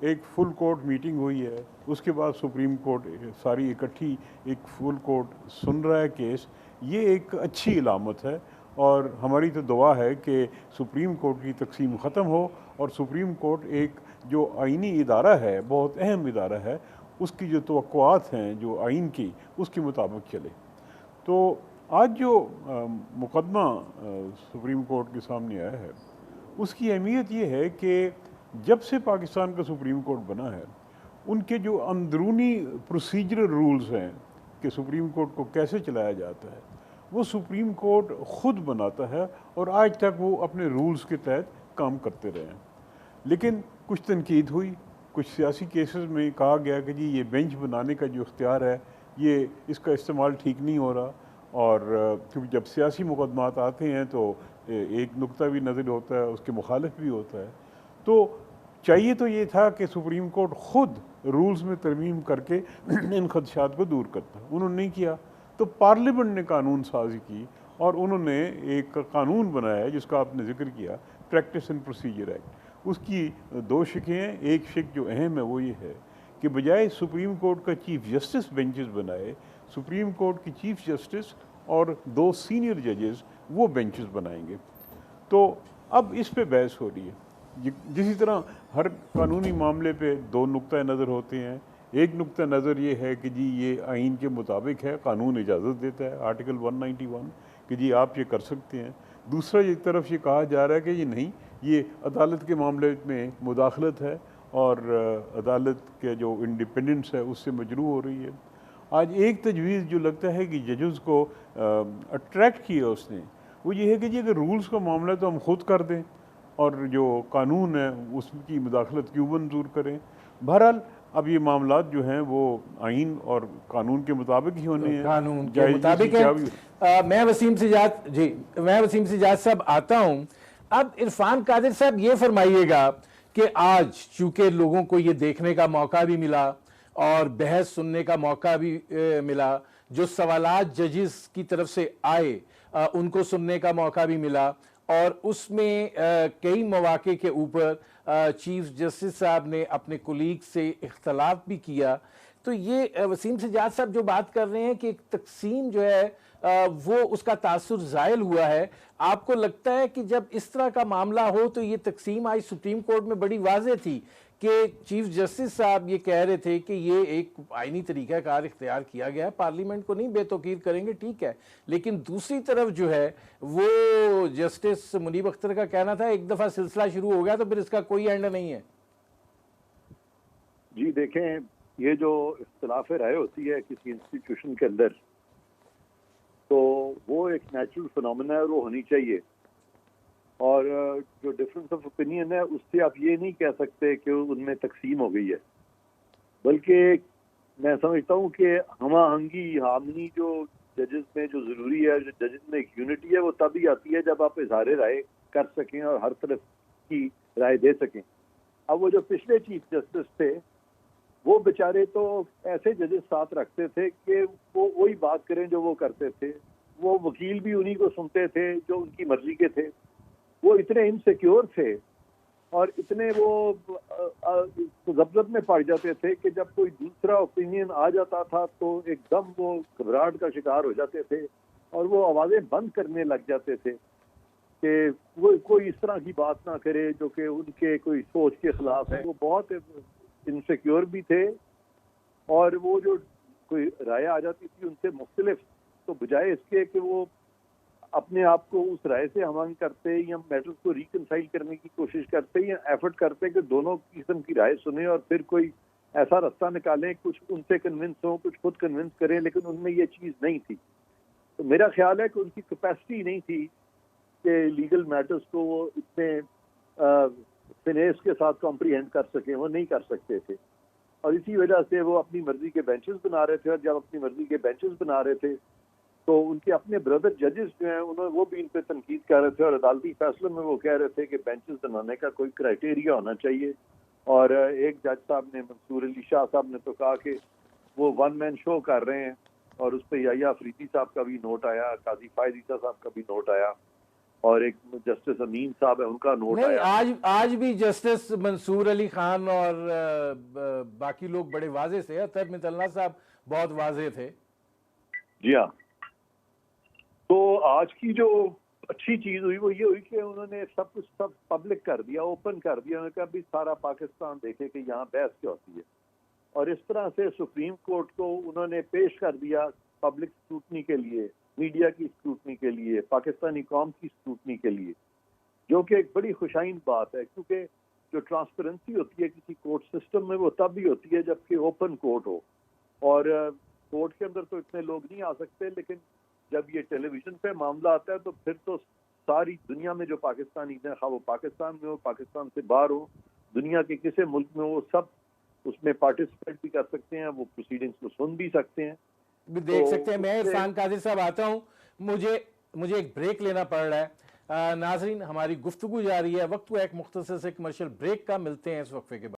ایک full court meeting ہوئی ہے، اس کے بعد سپریم کورٹ ساری اکٹھی ایک فل کورٹ سن رہا ہے کیس، یہ ایک اچھی علامت ہے، اور ہماری تو دعا ہے کہ سپریم کورٹ کی تقسیم ختم ہو اور سپریم کورٹ ایک جو آئینی ادارہ ہے، بہت اہم ادارہ ہے، اس کی جو توقعات ہیں جو آئین کی، اس کے مطابق چلے۔ تو آج جو مقدمہ سپریم کورٹ کے سامنے آیا ہے، اس کی اہمیت یہ ہے کہ جب سے پاکستان کا سپریم کورٹ بنا ہے، ان کے جو اندرونی پروسیجرل رولز ہیں کہ سپریم کورٹ کو کیسے چلایا جاتا ہے، وہ سپریم کورٹ خود بناتا ہے، اور آج تک وہ اپنے رولز کے تحت کام کرتے رہے ہیں۔ لیکن کچھ تنقید ہوئی، کچھ سیاسی کیسز میں کہا گیا کہ جی یہ بینچ بنانے کا جو اختیار ہے، یہ اس کا استعمال ٹھیک نہیں ہو رہا، اور کیونکہ جب سیاسی مقدمات آتے ہیں تو ایک نقطہ بھی نظر ہوتا ہے، اس کے مخالف بھی ہوتا ہے۔ تو چاہیے تو یہ تھا کہ سپریم کورٹ خود رولز میں ترمیم کر کے ان خدشات کو دور کرتا، انہوں نے نہیں کیا، تو پارلیمنٹ نے قانون سازی کی، اور انہوں نے ایک قانون بنایا ہے جس کا آپ نے ذکر کیا، پریکٹس اینڈ پروسیجر ایکٹ۔ اس کی دو شقیں ہیں، ایک شق جو اہم ہے وہ یہ ہے کہ بجائے سپریم کورٹ کا چیف جسٹس بینچز بنائے، سپریم کورٹ کی چیف جسٹس اور 2 سینئر ججز وہ بینچز بنائیں گے۔ تو اب اس پہ بحث ہو رہی ہے، جسی طرح ہر قانونی معاملے پہ 2 نقطۂ نظر ہوتے ہیں۔ ایک نقطہ نظر یہ ہے کہ جی یہ آئین کے مطابق ہے، قانون اجازت دیتا ہے، آرٹیکل 191 کہ جی آپ یہ کر سکتے ہیں۔ دوسرا ایک طرف یہ کہا جا رہا ہے کہ یہ نہیں، یہ عدالت کے معاملے میں مداخلت ہے، اور عدالت کے جو انڈیپینڈنس ہے اس سے مجروح ہو رہی ہے۔ آج ایک تجویز جو لگتا ہے کہ ججز کو اٹریکٹ کیا اس نے، وہ یہ ہے کہ جی اگر رولز کا معاملہ تو ہم خود کر دیں، اور جو قانون ہے اس کی مداخلت کیوں منظور کریں۔ بہرحال اب یہ معاملات جو ہیں وہ آئین اور قانون کے مطابق ہی ہونے ہیں، قانون کے جائز مطابق ہے۔ میں وسیم سجاد صاحب آتا ہوں۔ اب عرفان قادر صاحب یہ فرمائیے گا کہ آج چونکہ لوگوں کو یہ دیکھنے کا موقع بھی ملا اور بحث سننے کا موقع بھی ملا، جو سوالات ججز کی طرف سے آئے ان کو سننے کا موقع بھی ملا، اور اس میں کئی مواقع کے اوپر چیف جسٹس صاحب نے اپنے کولیگ سے اختلاف بھی کیا، تو یہ وسیم سجاد صاحب جو بات کر رہے ہیں کہ ایک تقسیم جو ہے وہ اس کا تاثر زائل ہوا ہے، آپ کو لگتا ہے کہ جب اس طرح کا معاملہ ہو تو یہ تقسیم آج سپریم کورٹ میں بڑی واضح تھی کہ چیف جسٹس صاحب یہ کہہ رہے تھے کہ یہ ایک آئینی طریقہ کار اختیار کیا گیا ہے، پارلیمنٹ کو نہیں بے توقیر کریں گے، ٹھیک ہے، لیکن دوسری طرف جو ہے وہ جسٹس منیب اختر کا کہنا تھا ایک دفعہ سلسلہ شروع ہو گیا تو پھر اس کا کوئی اینڈ نہیں ہے۔ جی دیکھیں، یہ جو اختلاف رائے ہوتی ہے کسی انسٹیٹیوشن کے اندر، تو وہ ایک نیچرل فنومینا ہے اور وہ ہونی چاہیے، اور جو ڈفرینس آف اوپینین ہے اس سے آپ یہ نہیں کہہ سکتے کہ ان میں تقسیم ہو گئی ہے، بلکہ میں سمجھتا ہوں کہ ہم آہنگی ہارمنی جو ججز میں جو ضروری ہے، جو ججز میں ایک یونٹی ہے، وہ تبھی آتی ہے جب آپ اظہار رائے کر سکیں اور ہر طرف کی رائے دے سکیں۔ اب وہ جو پچھلے چیف جسٹس تھے وہ بیچارے تو ایسے ججز ساتھ رکھتے تھے کہ وہ وہی بات کریں جو وہ کرتے تھے، وہ وکیل بھی انہی کو سنتے تھے جو ان کی مرضی کے تھے، وہ اتنے انسیکیور تھے اور اتنے وہ ضبط میں پڑ جاتے تھے کہ جب کوئی دوسرا اوپینین آ جاتا تھا تو ایک دم وہ گھبراہٹ کا شکار ہو جاتے تھے اور وہ آوازیں بند کرنے لگ جاتے تھے کہ وہ کوئی اس طرح کی بات نہ کرے جو کہ ان کے کوئی سوچ کے خلاف ہے۔ وہ بہت انسیکیور بھی تھے، اور وہ جو کوئی رائے آ جاتی تھی ان سے مختلف، تو بجائے اس کے کہ وہ اپنے آپ کو اس رائے سے ہم کرتے یا میٹر کو ریکنسائل کرنے کی کوشش کرتے یا ایفرٹ کرتے کہ دونوں قسم کی رائے سنیں اور پھر کوئی ایسا راستہ نکالیں، کچھ ان سے کنونس ہوں، کچھ خود کنونس کریں، لیکن ان میں یہ چیز نہیں تھی۔ تو میرا خیال ہے کہ ان کی کیپیسٹی نہیں تھی کہ لیگل میٹرز کو وہ اتنے فنیس کے ساتھ کمپریہینڈ کر سکیں، وہ نہیں کر سکتے تھے، اور اسی وجہ سے وہ اپنی مرضی کے بینچز بنا رہے تھے، اور جب اپنی مرضی کے بینچز بنا رہے تھے تو ان کے اپنے بردر ججز جو ہیں وہ بھی ان پہ تنقید کر رہے تھے، اور عدالتی فیصلوں میں وہ کہہ رہے تھے کہ بینچز بنانے کا کوئی کرائٹیریا ہونا چاہیے۔ اور ایک جج صاحب نے، منصور علی شاہ صاحب نے تو کہا کہ وہ ون مین شو کر رہے ہیں، اور اس پہ یحییٰ افریدی صاحب کا بھی نوٹ آیا، قاضی فائز عیسیٰ صاحب کا بھی نوٹ آیا۔ اور ایک جسٹس امین صاحب ہے ان کا نوٹ نہیں، آیا. آج بھی جسٹس منصور علی خان اور باقی لوگ بڑے واضح تھے. طیب مطلع صاحب بہت واضح تھے. جی ہاں. تو آج کی جو اچھی چیز ہوئی وہ یہ ہوئی کہ انہوں نے سب کچھ سب پبلک کر دیا، اوپن کر دیا. انہوں نے کہا بھی سارا پاکستان دیکھے کہ یہاں بحث کیا ہوتی ہے. اور اس طرح سے سپریم کورٹ کو انہوں نے پیش کر دیا پبلک اسکروٹنی کے لیے، میڈیا کی اسکروٹنی کے لیے، پاکستانی قوم کی اسکروٹنی کے لیے، جو کہ ایک بڑی خوشائن بات ہے. کیونکہ جو ٹرانسپیرنسی ہوتی ہے کسی کورٹ سسٹم میں وہ تب بھی ہوتی ہے جب کہ اوپن کورٹ ہو. اور کورٹ کے اندر تو اتنے لوگ نہیں آ سکتے، لیکن جب یہ ٹیلی ویژن پہ معاملہ آتا ہے تو پھر تو ساری دنیا میں جو پاکستانی ہیں، خواہ وہ پاکستان میں ہو، پاکستان سے باہر ہو، دنیا کے کسی ملک میں، وہ سب اس میں پارٹیسپیٹ بھی کر سکتے ہیں، وہ پروسیڈنگز کو سن بھی سکتے ہیں، بھی دیکھ سکتے ہیں. میں عرفان قادر صاحب آتا ہوں، مجھے ایک بریک لینا پڑ رہا ہے. ناظرین، ہماری گفتگو جاری ہے، وقت ہوا ایک مختصر سے کمرشل بریک کا. ملتے ہیں اس وقفے کے بعد.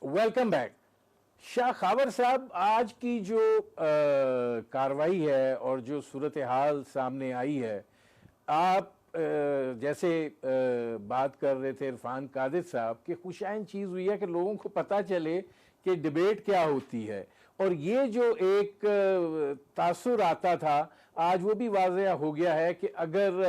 Welcome back. شاہ خاور صاحب، آج کی جو کاروائی ہے اور جو صورتحال سامنے آئی ہے، آپ جیسے بات کر رہے تھے عرفان قادر صاحب کہ خوشائن چیز ہوئی ہے کہ لوگوں کو پتہ چلے کہ ڈیبیٹ کیا ہوتی ہے. اور یہ جو ایک تاثر آتا تھا آج وہ بھی واضح ہو گیا ہے کہ اگر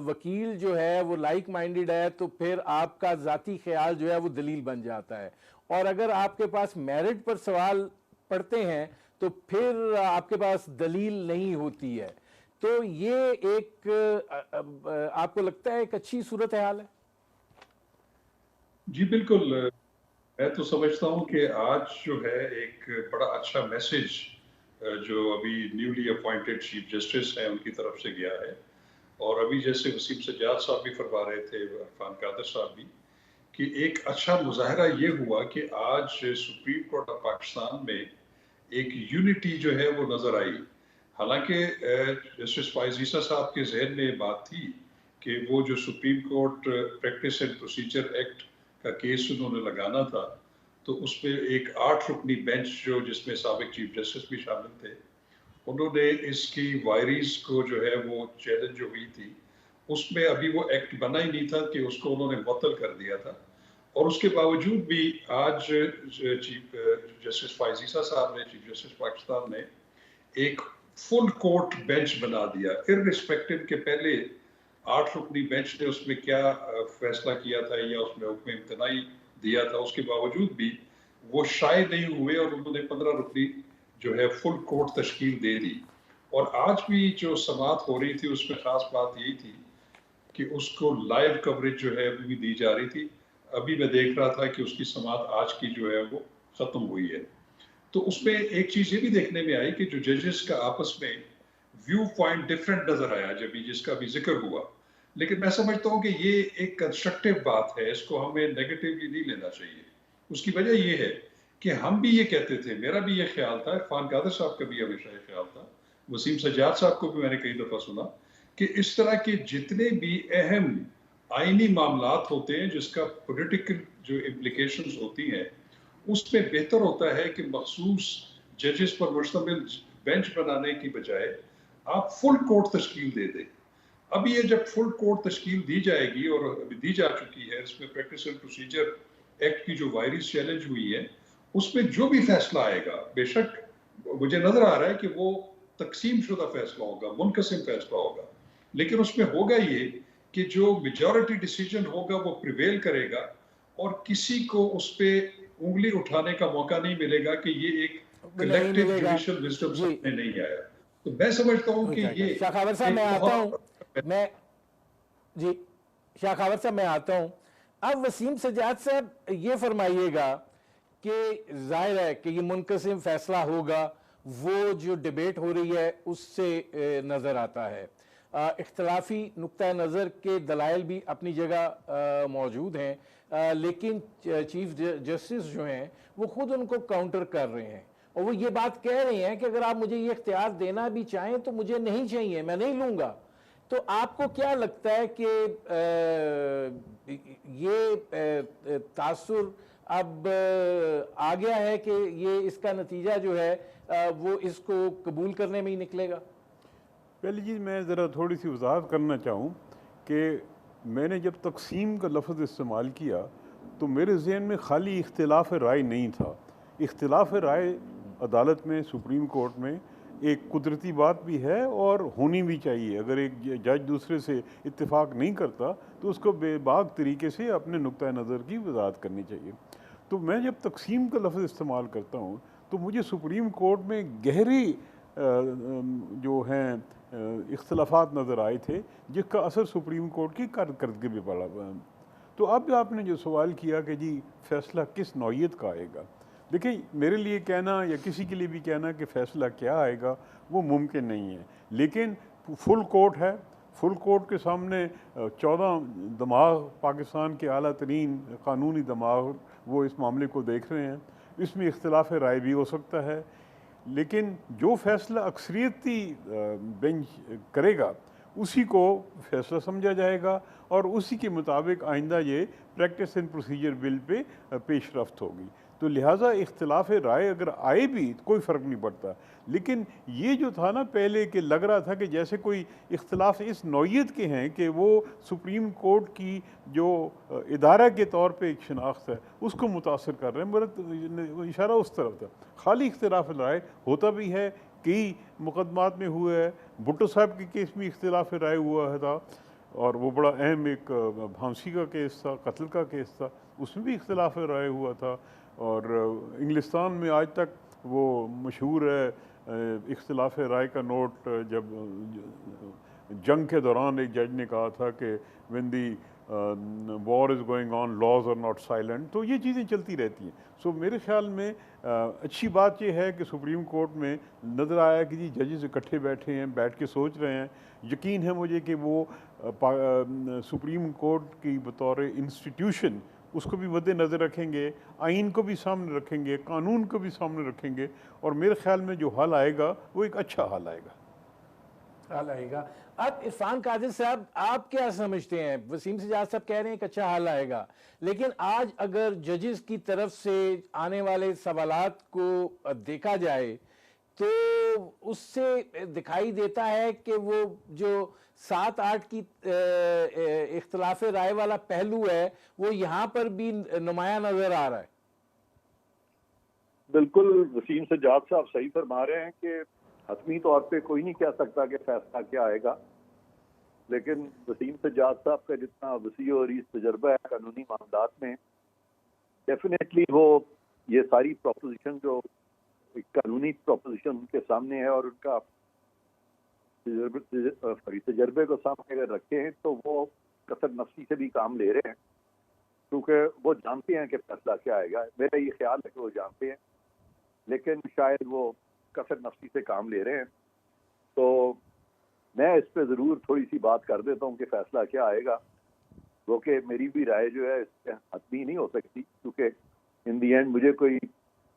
وکیل جو ہے وہ لائک مائنڈڈ ہے تو پھر آپ کا ذاتی خیال جو ہے وہ دلیل بن جاتا ہے. اور اگر آپ کے پاس میرٹ پر سوال پڑھتے ہیں تو پھر آپ کے پاس دلیل نہیں ہوتی ہے. تو یہ ایک آپ کو لگتا ہے ایک اچھی صورتحال ہے؟ جی بالکل. میں تو سمجھتا ہوں کہ آج جو ہے ایک بڑا اچھا میسج جو ابھی نیولی اپوائنٹڈ چیف جسٹس ہیں ان کی طرف سے گیا ہے. اور ابھی جیسے وسیم سجاد صاحب بھی فرما رہے تھے، عرفان قادر صاحب بھی، کہ ایک اچھا مظاہرہ یہ ہوا کہ آج سپریم کورٹ آف پاکستان میں ایک یونٹی جو ہے وہ نظر آئی. حالانکہ جسٹس فائز عیسیٰ صاحب کے ذہن میں یہ بات تھی کہ وہ جو supreme court practice and procedure act کا کیس انہوں نے لگانا تھا، تو اس میں ایک 8 رکنی بینچ جو جس میں سابق چیف جسٹس بھی شامل تھے، انہوں نے اس کی وائریز کو جو ہے وہ چیلنج جو ہوئی تھی، اس میں ابھی وہ ایکٹ بنا ہی نہیں تھا کہ اس کو انہوں نے معطل کر دیا تھا. اور اس کے باوجود بھی آج چیف جسٹس فائز عیسیٰ صاحب نے، چیف جسٹس پاکستان نے ایک فل کورٹ بینچ بنا دیا، ارریسپیکٹو کہ پہلے 8 رکنی بینچ نے اس میں کیا فیصلہ کیا تھا یا اس میں حکم امتناعی دیا تھا. اس کے باوجود بھی وہ شائع نہیں ہوئے اور انہوں نے 15 رکنی جو ہے فل کورٹ تشکیل دے دی. اور آج بھی جو سماعت ہو رہی تھی اس میں خاص بات یہی تھی کہ اس کو لائیو کوریج جو ہے وہ بھی دی جا رہی تھی. ابھی میں دیکھ رہا تھا کہ اس کی سماعت آج کی جو ہے وہ ختم ہوئی ہے. تو اس میں ایک چیز یہ بھی دیکھنے میں آئی کہ جو ججز کا آپس میں ویو پوائنٹ ڈیفرنٹ نظر آیا جب جس کا بھی ذکر ہوا. لیکن میں سمجھتا ہوں کہ یہ ایک کنسٹرکٹیو بات ہے، اس کو ہمیں نیگیٹیولی نہیں لینا چاہیے. اس کی وجہ یہ ہے کہ ہم بھی یہ کہتے تھے، میرا بھی یہ خیال تھا، عرفان قادر صاحب کا بھی ہمیشہ یہ خیال تھا، وسیم سجاد صاحب کو بھی میں نے کئی دفعہ سنا کہ اس طرح کے جتنے بھی اہم آئینی معاملات ہوتے ہیں جس کا پولیٹیکل جو امپلیکیشنز ہوتی ہیں، اس میں بہتر ہوتا ہے کہ مخصوص ججز پر مشتمل بینچ بنانے کی بجائے آپ فل کورٹ تشکیل دے دیں. ابھی یہ جب فل کورٹ تشکیل دی جائے گی اور ابھی دی جا چکی ہے، اس میں پریکٹس اینڈ پروسیجر ایکٹ کی جو وائریز چیلنج ہوئی ہے اس میں جو بھی فیصلہ آئے گا، بے شک مجھے نظر آ رہا ہے کہ وہ تقسیم شدہ فیصلہ ہوگا، منقسم فیصلہ ہوگا، لیکن اس میں ہوگا یہ کہ جو میجورٹی ڈیسیجن ہوگا وہ پریویل کرے گا اور کسی کو اس پہ انگلی اٹھانے کا موقع نہیں ملے گا کہ یہ ایک کلیکٹیو جوڈیشل وزڈم سامنے نہیں آیا. تو میں سمجھتا ہوں کہ یہ شاہ خاور صاحب میں آتا ہوں، جی شاہ خاور صاحب میں آتا ہوں. اب وسیم سجاد صاحب یہ فرمائیے گا کہ ظاہر ہے کہ یہ منقسم فیصلہ ہوگا، وہ جو ڈیبیٹ ہو رہی ہے اس سے نظر آتا ہے. اختلافی نقطہ نظر کے دلائل بھی اپنی جگہ موجود ہیں، لیکن چیف جسٹس جو ہیں وہ خود ان کو کاؤنٹر کر رہے ہیں اور وہ یہ بات کہہ رہے ہیں کہ اگر آپ مجھے یہ اختیار دینا بھی چاہیں تو مجھے نہیں چاہیے، میں نہیں لوں گا. تو آپ کو کیا لگتا ہے کہ یہ تاثر اب آ گیا ہے کہ یہ اس کا نتیجہ جو ہے وہ اس کو قبول کرنے میں ہی نکلے گا؟ پہلی چیز میں ذرا تھوڑی سی وضاحت کرنا چاہوں کہ میں نے جب تقسیم کا لفظ استعمال کیا تو میرے ذہن میں خالی اختلاف رائے نہیں تھا. اختلاف رائے عدالت میں، سپریم کورٹ میں ایک قدرتی بات بھی ہے اور ہونی بھی چاہیے. اگر ایک جج دوسرے سے اتفاق نہیں کرتا تو اس کو بے باک طریقے سے اپنے نقطۂ نظر کی وضاحت کرنی چاہیے. تو میں جب تقسیم کا لفظ استعمال کرتا ہوں تو مجھے سپریم کورٹ میں گہری جو ہیں اختلافات نظر آئے تھے جس کا اثر سپریم کورٹ کی کارکردگی بھی پڑا. تو اب آپ نے جو سوال کیا کہ جی فیصلہ کس نوعیت کا آئے گا، دیکھیں میرے لیے کہنا یا کسی کے لیے بھی کہنا کہ فیصلہ کیا آئے گا وہ ممکن نہیں ہے. لیکن فل کورٹ ہے، فل کورٹ کے سامنے 14 دماغ، پاکستان کے اعلیٰ ترین قانونی دماغ وہ اس معاملے کو دیکھ رہے ہیں. اس میں اختلاف رائے بھی ہو سکتا ہے، لیکن جو فیصلہ اکثریتی بینچ کرے گا اسی کو فیصلہ سمجھا جائے گا اور اسی کے مطابق آئندہ یہ پریکٹس اینڈ پروسیجر بل پہ پیش رفت ہوگی. تو لہٰذا اختلاف رائے اگر آئے بھی کوئی فرق نہیں پڑتا. لیکن یہ جو تھا نا پہلے کہ لگ رہا تھا کہ جیسے کوئی اختلاف اس نوعیت کے ہیں کہ وہ سپریم کورٹ کی جو ادارہ کے طور پہ ایک شناخت ہے اس کو متاثر کر رہے ہیں، میرا اشارہ اس طرف تھا. خالی اختلاف رائے ہوتا بھی ہے، کئی مقدمات میں ہوئے ہے. بھٹو صاحب کے کیس میں اختلاف رائے ہوا تھا اور وہ بڑا اہم ایک پھانسی کا کیس تھا، قتل کا کیس تھا، اس میں بھی اختلاف رائے ہوا تھا. اور انگلستان میں آج تک وہ مشہور ہے اختلاف رائے کا نوٹ، جب جنگ کے دوران ایک جج نے کہا تھا کہ when the war is going on laws are not silent. تو یہ چیزیں چلتی رہتی ہیں. سو میرے خیال میں اچھی بات یہ ہے کہ سپریم کورٹ میں نظر آیا کہ جی ججز اکٹھے بیٹھے ہیں، بیٹھ کے سوچ رہے ہیں. یقین ہے مجھے کہ وہ سپریم کورٹ کی بطور انسٹیٹیوشن اس کو بھی مد نظر رکھیں گے، آئین کو بھی سامنے رکھیں گے، قانون کو بھی سامنے رکھیں گے، اور میرے خیال میں جو حل آئے گا وہ ایک اچھا حل آئے گا. حل آئے گا. اب عرفان قادر صاحب آپ کیا سمجھتے ہیں؟ وسیم سجاد صاحب کہہ رہے ہیں کہ اچھا حل آئے گا، لیکن آج اگر ججز کی طرف سے آنے والے سوالات کو دیکھا جائے تو اس سے دکھائی دیتا ہے کہ وہ جو 7-8 کی اختلاف رائے والا پہلو ہے وہ یہاں پر بھی نمایاں نظر آ رہا ہے. بالکل وسیم سجاد صاحب صحیح فرما رہے ہیں کہ حتمی طور پہ کوئی نہیں کہہ سکتا کہ فیصلہ کیا آئے گا، لیکن وسیم سجاد صاحب کا جتنا وسیع اور عریض تجربہ ہے قانونی معاملات میں، ڈیفینیٹلی وہ یہ ساری پروپوزیشن جو قانونی پروپوزیشن ان کے سامنے ہے اور ان کا تجربے کو سامنے اگر رکھے ہیں تو وہ کثر نفسی سے بھی کام لے رہے ہیں، کیونکہ وہ جانتے ہیں کہ فیصلہ کیا آئے گا. میرا یہ خیال ہے کہ وہ جانتے ہیں، لیکن شاید وہ کثر نفسی سے کام لے رہے ہیں. تو میں اس پہ ضرور تھوڑی سی بات کر دیتا ہوں کہ فیصلہ کیا آئے گا، وہ کہ میری بھی رائے جو ہے اس پہ حتمی نہیں ہو سکتی، کیونکہ ان دی اینڈ مجھے کوئی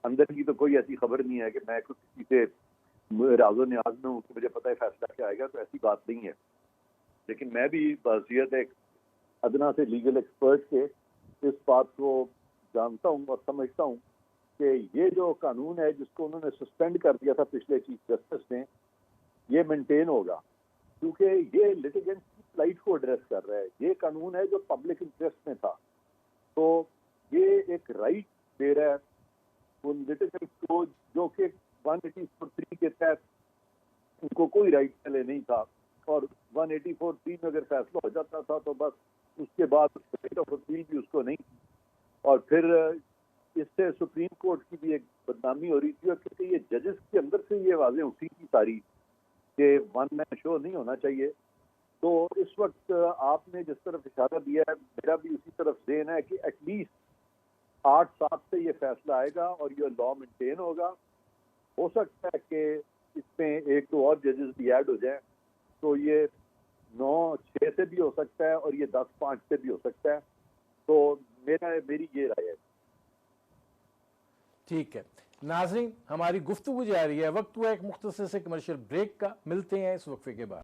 اندر کی تو کوئی ایسی خبر نہیں ہے کہ میں کسی سے راز و نیاز میں ہوں کہ مجھے پتہ ہے فیصلہ کیا آئے گا، تو ایسی بات نہیں ہے. لیکن میں بھی بحیثیت ایک ادنا سے لیگل ایکسپرٹ کے اس بات کو جانتا ہوں اور سمجھتا ہوں کہ یہ جو قانون ہے جس کو انہوں نے سسپینڈ کر دیا تھا پچھلے چیف جسٹس نے، یہ مینٹین ہوگا، کیونکہ یہ لٹیگنٹ کی فلائٹ کو ایڈریس کر رہا ہے. یہ قانون ہے جو پبلک انٹرسٹ میں تھا، تو یہ ایک رائٹ دے رہا ہے ان لٹیگنٹ کو جو کہ 184(3) کے تحت ان کو کوئی رائٹ پہلے نہیں تھا، اور 184(3) میں اگر فیصلہ ہو جاتا تھا تو بس اس کے بعد رائٹ آف اپیل بھی اس کو نہیں. اور پھر اس سے سپریم کورٹ کی بھی ایک بدنامی ہو رہی تھی، اور کیونکہ یہ ججز کے اندر سے یہ واضح اٹھی تھی ساری کہ ون مین شو نہیں ہونا چاہیے. تو اس وقت آپ نے جس طرف اشارہ دیا ہے میرا بھی اسی طرف ذہن ہے کہ ایٹ لیسٹ 8-7 سے یہ فیصلہ آئے گا اور یہ لا مینٹین ہوگا. ہو سکتا ہے کہ اس میں 1-2 اور ججز بھی ایڈ ہو جائیں تو یہ 9-6 سے بھی ہو سکتا ہے اور یہ 10-5 سے بھی ہو سکتا ہے. تو میری یہ رائے ہے. ٹھیک ہے ناظرین، ہماری گفتگو جاری ہے، وقت ہوا ایک مختصر سے کمرشل بریک کا. ملتے ہیں اس وقفے کے بعد.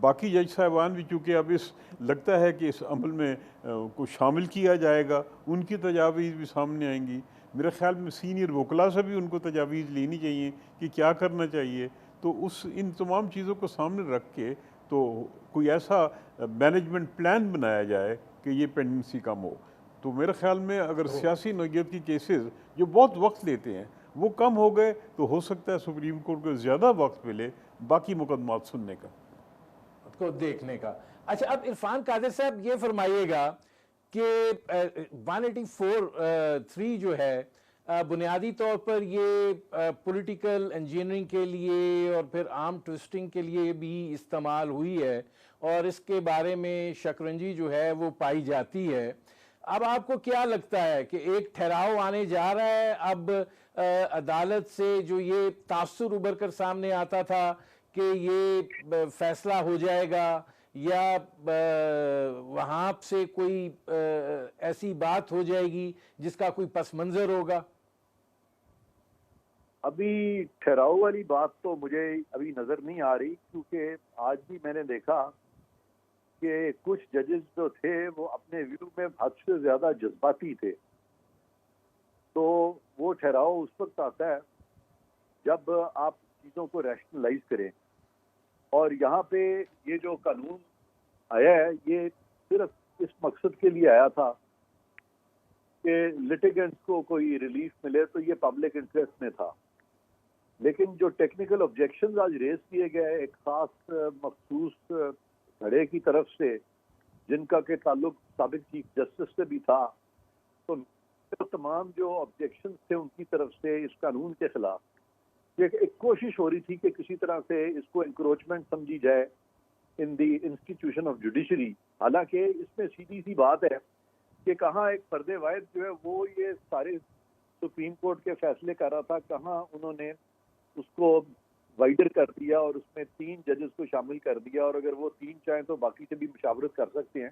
باقی جج صاحبان بھی چونکہ اب اس لگتا ہے کہ اس عمل میں کو شامل کیا جائے گا، ان کی تجاویز بھی سامنے آئیں گی. میرے خیال میں سینئر وکلاء سے بھی ان کو تجاویز لینی چاہیے کہ کیا کرنا چاہیے. تو ان تمام چیزوں کو سامنے رکھ کے تو کوئی ایسا مینجمنٹ پلان بنایا جائے کہ یہ پینڈنسی کم ہو. تو میرے خیال میں اگر سیاسی نوعیت کی کیسز جو بہت وقت لیتے ہیں وہ کم ہو گئے تو ہو سکتا ہے سپریم کورٹ کو زیادہ وقت ملے باقی مقدمات سننے کو دیکھنے کا. اچھا اب عرفان قادر صاحب یہ فرمائیے گا کہ 184(3) جو ہے بنیادی طور پر یہ پولیٹیکل انجینئرنگ کے لیے اور پھر آرم ٹوسٹنگ کے لیے بھی استعمال ہوئی ہے اور اس کے بارے میں شکنجی جو ہے وہ پائی جاتی ہے. اب آپ کو کیا لگتا ہے کہ ایک ٹھہراؤ آنے جا رہا ہے اب عدالت سے جو یہ تاثر ابھر کر سامنے آتا تھا کہ یہ فیصلہ ہو جائے گا یا وہاں سے کوئی ایسی بات ہو جائے گی جس کا کوئی پس منظر ہوگا؟ ابھی ٹھہراؤ والی بات تو مجھے ابھی نظر نہیں آ رہی، کیونکہ آج بھی میں نے دیکھا کہ کچھ ججز جو تھے وہ اپنے ویو میں حد سے زیادہ جذباتی تھے. تو وہ ٹھہراؤ اس وقت آتا ہے جب آپ چیزوں کو ریشنلائز کریں. اور یہاں پہ یہ جو قانون آیا ہے یہ صرف اس مقصد کے لیے آیا تھا کہ لٹیگنٹس کو کوئی ریلیف ملے، تو یہ پبلک انٹرسٹ میں تھا. لیکن جو ٹیکنیکل آبجیکشنز آج ریز کیے گئے ایک خاص مخصوص دھڑے کی طرف سے جن کا کہ تعلق سابق چیف جسٹس سے بھی تھا، تو تمام جو آبجیکشنز تھے ان کی طرف سے اس قانون کے خلاف ایک کوشش ہو رہی تھی کہ کسی طرح سے اس کو انکروچمنٹ سمجھی جائے ان دی انسٹیٹیوشن آف جوڈیشری. حالانکہ اس میں سیدھی سی بات ہے کہ کہاں ایک فرد واحد جو ہے وہ یہ سارے سپریم کورٹ کے فیصلے کر رہا تھا، کہاں انہوں نے اس کو وائڈر کر دیا اور اس میں 3 ججز کو شامل کر دیا، اور اگر وہ 3 چاہیں تو باقی سے بھی مشاورت کر سکتے ہیں.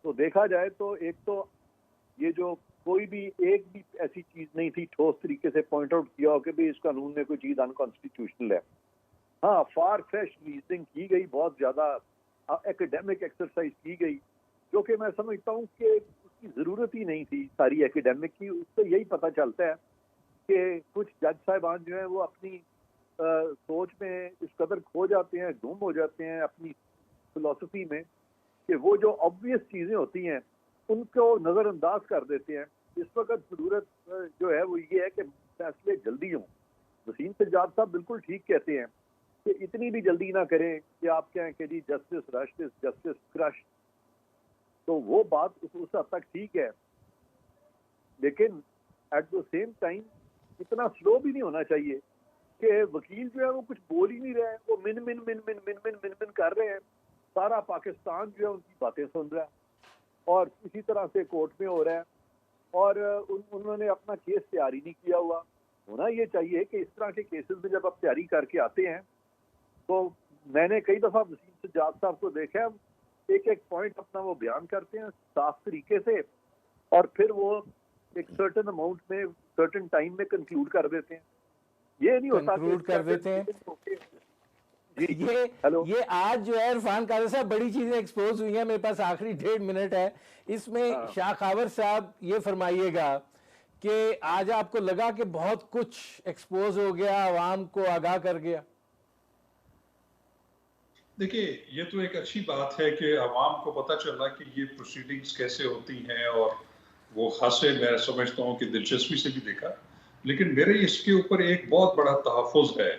تو دیکھا جائے تو ایک تو یہ جو کوئی بھی ایک بھی ایسی چیز نہیں تھی ٹھوس طریقے سے پوائنٹ آؤٹ کیا ہو کہ بھی اس قانون میں کوئی چیز انکانسٹیٹیوشنل ہے. ہاں فار فیش ریزننگ کی گئی، بہت زیادہ ایکیڈیمک ایکسرسائز کی گئی، جو کہ میں سمجھتا ہوں کہ اس کی ضرورت ہی نہیں تھی ساری ایکیڈیمک کی. اس سے یہی پتہ چلتا ہے کہ کچھ جج صاحبان جو ہیں وہ اپنی سوچ میں اس قدر کھو جاتے ہیں، گم ہو جاتے ہیں اپنی فلسفی میں کہ وہ جو آبویس چیزیں ہوتی ہیں ان کو نظر انداز کر دیتے ہیں. اس وقت ضرورت جو ہے وہ یہ ہے کہ فیصلے جلدی ہوں. وسیم سجاد صاحب بالکل ٹھیک کہتے ہیں کہ اتنی بھی جلدی نہ کریں کہ آپ کہیں کہ جی جسٹس رش جسٹس کرش. تو وہ بات اس حد تک ٹھیک ہے، لیکن ایٹ دا سیم ٹائم اتنا سلو بھی نہیں ہونا چاہیے کہ وکیل جو ہے وہ کچھ بول ہی نہیں رہے ہیں، وہ من من من من من من من من کر رہے ہیں. سارا پاکستان جو ہے ان کی باتیں سن رہا ہے اور اسی طرح سے کورٹ میں ہو رہا ہے، اور انہوں نے اپنا کیس تیاری نہیں کیا ہوا. ہونا یہ چاہیے کہ اس طرح کے کیسز میں جب آپ تیاری کر کے آتے ہیں تو میں نے کئی دفعہ وسیم سجاد صاحب کو دیکھا ہے ایک ایک پوائنٹ اپنا وہ بیان کرتے ہیں صاف طریقے سے، اور پھر وہ ایک سرٹن اماؤنٹ میں سرٹن ٹائم میں کنکلوڈ کر دیتے ہیں. یہ نہیں ہوتا کنکلوڈ کر دیتے ہیں. یہ آج جو ہے عرفان قادر صاحب بڑی چیزیں ایکسپوز ہوئی ہیں. میرے پاس آخری 1.5 منٹ ہے، اس میں شاہ خاور صاحب یہ فرمائیے گا کہ آج آپ کو لگا کہ بہت کچھ ایکسپوز ہو گیا، عوام کو آگاہ کر گیا؟ دیکھیے یہ تو ایک اچھی بات ہے کہ عوام کو پتہ چلا کہ یہ پروسیڈنگز کیسے ہوتی ہیں، اور وہ خاصے میں سمجھتا ہوں کہ دلچسپی سے بھی دیکھا. لیکن میرے اس کے اوپر ایک بہت بڑا تحفظ ہے،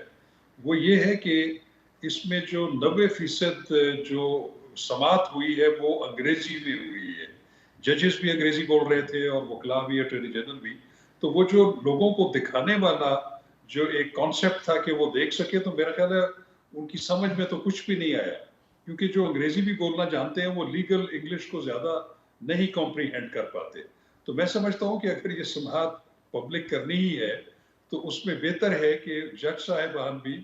وہ یہ ہے کہ اس میں جو 90% جو سماعت ہوئی ہے وہ انگریزی میں ہوئی ہے. ججز بھی انگریزی بول رہے تھے اور وکلاء بھی، اٹارنی جنرل بھی. تو وہ جو لوگوں کو دکھانے والا جو ایک کانسیپٹ تھا کہ وہ دیکھ سکے، تو میرا خیال ہے ان کی سمجھ میں تو کچھ بھی نہیں آیا، کیونکہ جو انگریزی بھی بولنا جانتے ہیں وہ لیگل انگلش کو زیادہ نہیں کمپریہینڈ کر پاتے. تو میں سمجھتا ہوں کہ اگر یہ سماعت پبلک کرنی ہی ہے تو اس میں بہتر ہے کہ جج صاحبان بھی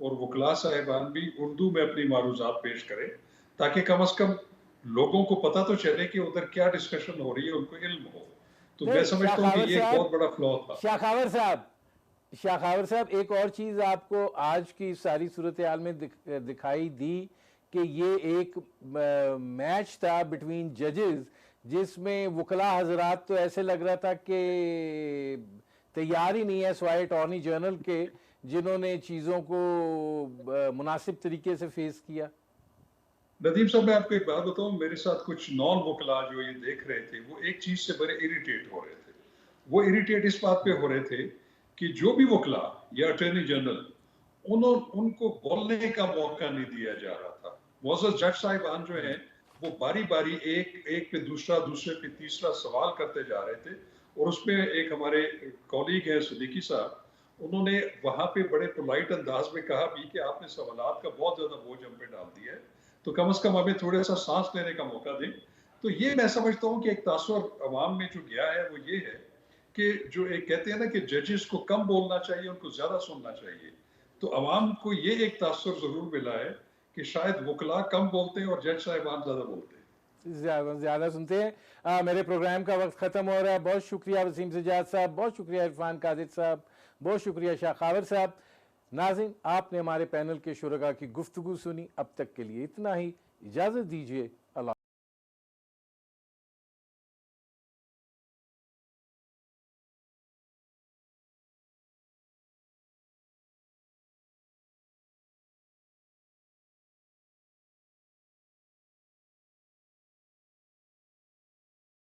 اور وکلاء صاحبان بھی اردو میں اپنی معروضات پیش کریں، تاکہ کم از کم لوگوں کو پتہ تو چلے کہ ادھر کیا ڈسکشن ہو رہی ہے، ان کو علم ہو. تو میں سمجھتا ہوں کہ یہ ایک بہت بڑا فلا تھا. شاہ خاور صاحب ایک اور چیز آپ کو آج کی ساری صورتحال میں دکھائی دی کہ یہ ایک میچ تھا بٹوین ججز جس میں وکلاء حضرات تو ایسے لگ رہا تھا کہ تیار ہی نہیں ہے سوائے اٹارنی جنرل کے جنہوں نے چیزوں کو مناسب طریقے سے فیس کیا؟ ندیم صاحب میں آپ کو ایک بات بتاؤں، میرے ساتھ کچھ نان وکلاء جو یہ دیکھ رہے تھے وہ ایک چیز سے بڑے اریٹیٹ ہو رہے تھے. وہ اریٹیٹ اس بات پہ ہو رہے تھے کہ جو بھی وکلاء یا اٹارنی جنرل ان کو بولنے کا موقع نہیں دیا جا رہا تھا. معزز جج صاحبان جو ہیں وہ باری باری ایک پہ دوسرا دوسرے پہ تیسرا سوال کرتے جا رہے تھے، اور اس میں ایک ہمارے کولیگ ہیں صدیقی صاحب، انہوں نے وہاں پہ بڑے پولائٹ انداز میں کہا بھی کہ آپ نے سوالات کا بہت زیادہ بوجھ ہم پہ ڈال دیا ہے، تو کم از کم ہمیں تھوڑا سا سانس لینے کا موقع دیں. تو یہ میں سمجھتا ہوں کہ ایک تاثر عوام میں جو گیا ہے وہ یہ ہے کہ جو ایک کہتے ہیں نا کہ ججز کو کم بولنا چاہیے، ان کو زیادہ سننا چاہیے، تو عوام کو یہ ایک تاثر ضرور ملا ہے کہ شاید وکلاء کم بولتے ہیں اور جج صاحبان زیادہ بولتے ہیں، زیادہ سنتے ہیں. میرے پروگرام کا وقت ختم ہو رہا ہے. بہت شکریہ وسیم سجاد صاحب، بہت شکریہ عرفان قادر صاحب، بہت شکریہ شاہ خاور صاحب. ناظرین، آپ نے ہمارے پینل کے شرکاء کی گفتگو سنی. اب تک کے لیے اتنا ہی. اجازت دیجیے.